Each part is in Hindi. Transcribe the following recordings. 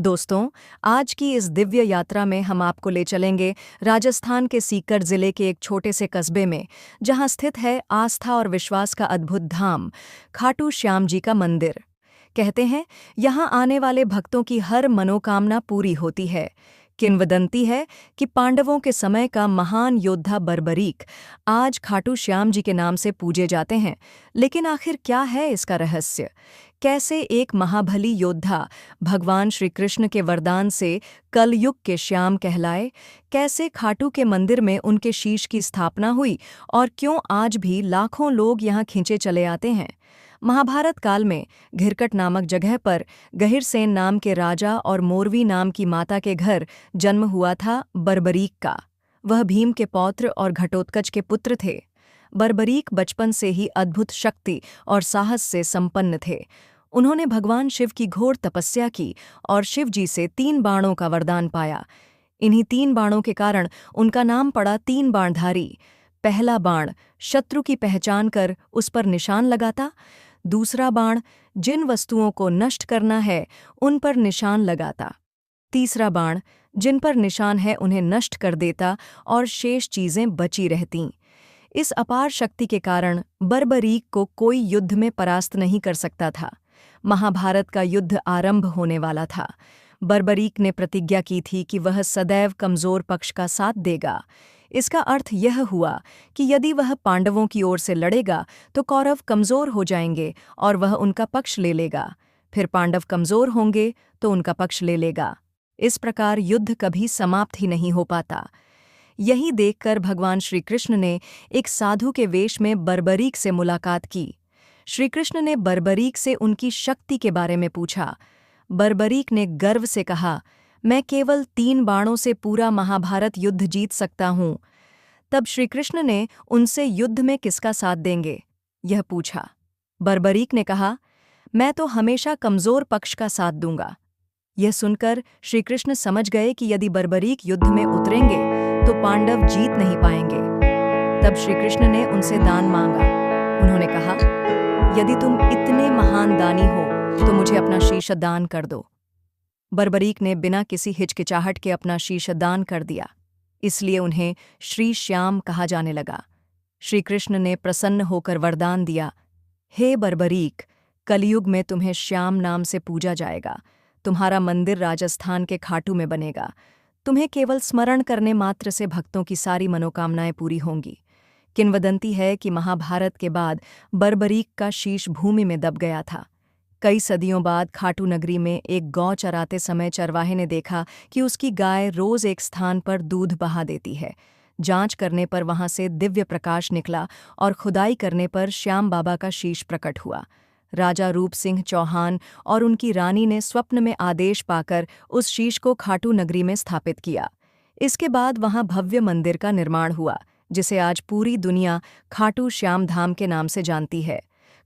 दोस्तों, आज की इस दिव्य यात्रा में हम आपको ले चलेंगे राजस्थान के सीकर जिले के एक छोटे से कस्बे में, जहां स्थित है आस्था और विश्वास का अद्भुत धाम, खाटू श्याम जी का मंदिर। कहते हैं, यहां आने वाले भक्तों की हर मनोकामना पूरी होती है। किंवदंती है कि पांडवों के समय का महान योद्धा बर्बरीक आज खाटू श्याम जी के नाम से पूजे जाते हैं। लेकिन आखिर क्या है इसका रहस्य? कैसे एक महाबली योद्धा भगवान श्री कृष्ण के वरदान से कलयुग के श्याम कहलाए? कैसे खाटू के मंदिर में उनके शीश की स्थापना हुई और क्यों आज भी लाखों लोग यहाँ खींचे चले आते हैं? महाभारत काल में घिरकट नामक जगह पर गहिरसेन नाम के राजा और मोरवी नाम की माता के घर जन्म हुआ था बर्बरीक का। वह भीम के पौत्र और घटोत्कच के पुत्र थे। बर्बरीक बचपन से ही अद्भुत शक्ति और साहस से संपन्न थे। उन्होंने भगवान शिव की घोर तपस्या की और शिव जी से 3 बाणों का वरदान पाया। इन्हीं 3 बाणों के कारण उनका नाम पड़ा 3 बाणधारी। पहला बाण शत्रु की पहचान कर उस पर निशान लगाता। दूसरा बाण जिन वस्तुओं को नष्ट करना है उन पर निशान लगाता। तीसरा बाण जिन पर निशान है उन्हें नष्ट कर देता और शेष चीजें बची रहतीं। इस अपार शक्ति के कारण बर्बरीक को कोई युद्ध में परास्त नहीं कर सकता था। महाभारत का युद्ध आरंभ होने वाला था। बर्बरीक ने प्रतिज्ञा की थी कि वह सदैव कमजोर पक्ष का साथ देगा। इसका अर्थ यह हुआ कि यदि वह पांडवों की ओर से लड़ेगा तो कौरव कमजोर हो जाएंगे और वह उनका पक्ष ले लेगा। फिर पांडव कमजोर होंगे तो उनका पक्ष ले लेगा। इस प्रकार युद्ध कभी समाप्त ही नहीं हो पाता। यही देखकर भगवान श्री कृष्ण ने एक साधु के वेश में बर्बरीक से मुलाकात की। श्री कृष्ण ने बर्बरीक से उनकी शक्ति के बारे में पूछा। बर्बरीक ने गर्व से कहा, मैं केवल 3 बाणों से पूरा महाभारत युद्ध जीत सकता हूँ। तब श्री कृष्ण ने उनसे युद्ध में किसका साथ देंगे, यह पूछा। बर्बरीक ने कहा, मैं तो हमेशा कमजोर पक्ष का साथ दूंगा। यह सुनकर श्री कृष्ण समझ गए कि यदि बर्बरीक युद्ध में उतरेंगे तो पांडव जीत नहीं पाएंगे। तब श्री कृष्ण ने उनसे दान मांगा। उन्होंने कहा, यदि तुम इतने महान दानी हो तो मुझे अपना शीश दान कर दो। बर्बरीक ने बिना किसी हिचकिचाहट के अपना शीश दान कर दिया। इसलिए उन्हें श्री श्याम कहा जाने लगा। श्री कृष्ण ने प्रसन्न होकर वरदान दिया, हे बर्बरीक, कलयुग में तुम्हें श्याम नाम से पूजा जाएगा। तुम्हारा मंदिर राजस्थान के खाटू में बनेगा। तुम्हें केवल स्मरण करने मात्र से भक्तों की सारी मनोकामनाएं पूरी होंगी। किंवदंती है कि महाभारत के बाद बर्बरीक का शीश भूमि में दब गया था। कई सदियों बाद खाटू नगरी में एक गौ चराते समय चरवाहे ने देखा कि उसकी गाय रोज एक स्थान पर दूध बहा देती है। जांच करने पर वहां से दिव्य प्रकाश निकला और खुदाई करने पर श्याम बाबा का शीश प्रकट हुआ। राजा रूप सिंह चौहान और उनकी रानी ने स्वप्न में आदेश पाकर उस शीश को खाटू नगरी में स्थापित किया। इसके बाद वहां भव्य मंदिर का निर्माण हुआ, जिसे आज पूरी दुनिया खाटू श्याम धाम के नाम से जानती है।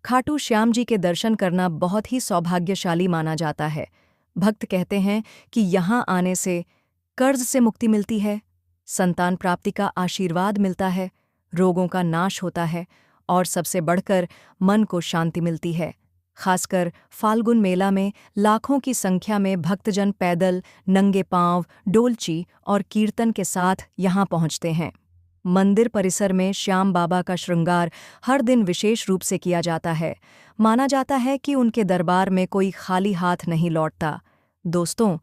खाटू श्याम जी के दर्शन करना बहुत ही सौभाग्यशाली माना जाता है। भक्त कहते हैं कि यहाँ आने से कर्ज से मुक्ति मिलती है, संतान प्राप्ति का आशीर्वाद मिलता है, रोगों का नाश होता है और सबसे बढ़कर मन को शांति मिलती है। खासकर फाल्गुन मेला में लाखों की संख्या में भक्तजन पैदल, नंगे पांव, डोलची और कीर्तन के साथ यहाँ पहुँचते हैं। मंदिर परिसर में श्याम बाबा का श्रृंगार हर दिन विशेष रूप से किया जाता है। माना जाता है कि उनके दरबार में कोई खाली हाथ नहीं लौटता। दोस्तों,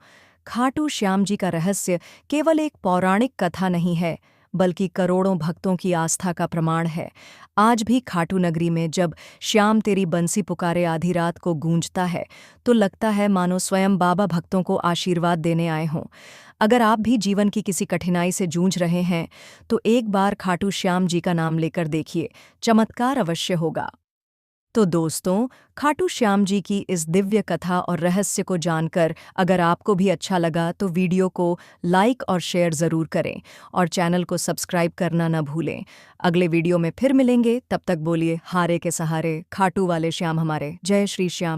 खाटू श्याम जी का रहस्य केवल एक पौराणिक कथा नहीं है, बल्कि करोड़ों भक्तों की आस्था का प्रमाण है। आज भी खाटू नगरी में जब श्याम तेरी बंसी पुकारे आधी रात को गूंजता है तो लगता है मानो स्वयं बाबा भक्तों को आशीर्वाद देने आए हों। अगर आप भी जीवन की किसी कठिनाई से जूझ रहे हैं तो एक बार खाटू श्याम जी का नाम लेकर देखिए, चमत्कार अवश्य होगा। तो दोस्तों, खाटू श्याम जी की इस दिव्य कथा और रहस्य को जानकर अगर आपको भी अच्छा लगा तो वीडियो को लाइक और शेयर ज़रूर करें और चैनल को सब्सक्राइब करना न भूलें। अगले वीडियो में फिर मिलेंगे, तब तक बोलिए हारे के सहारे खाटू वाले श्याम हमारे। जय श्री श्याम।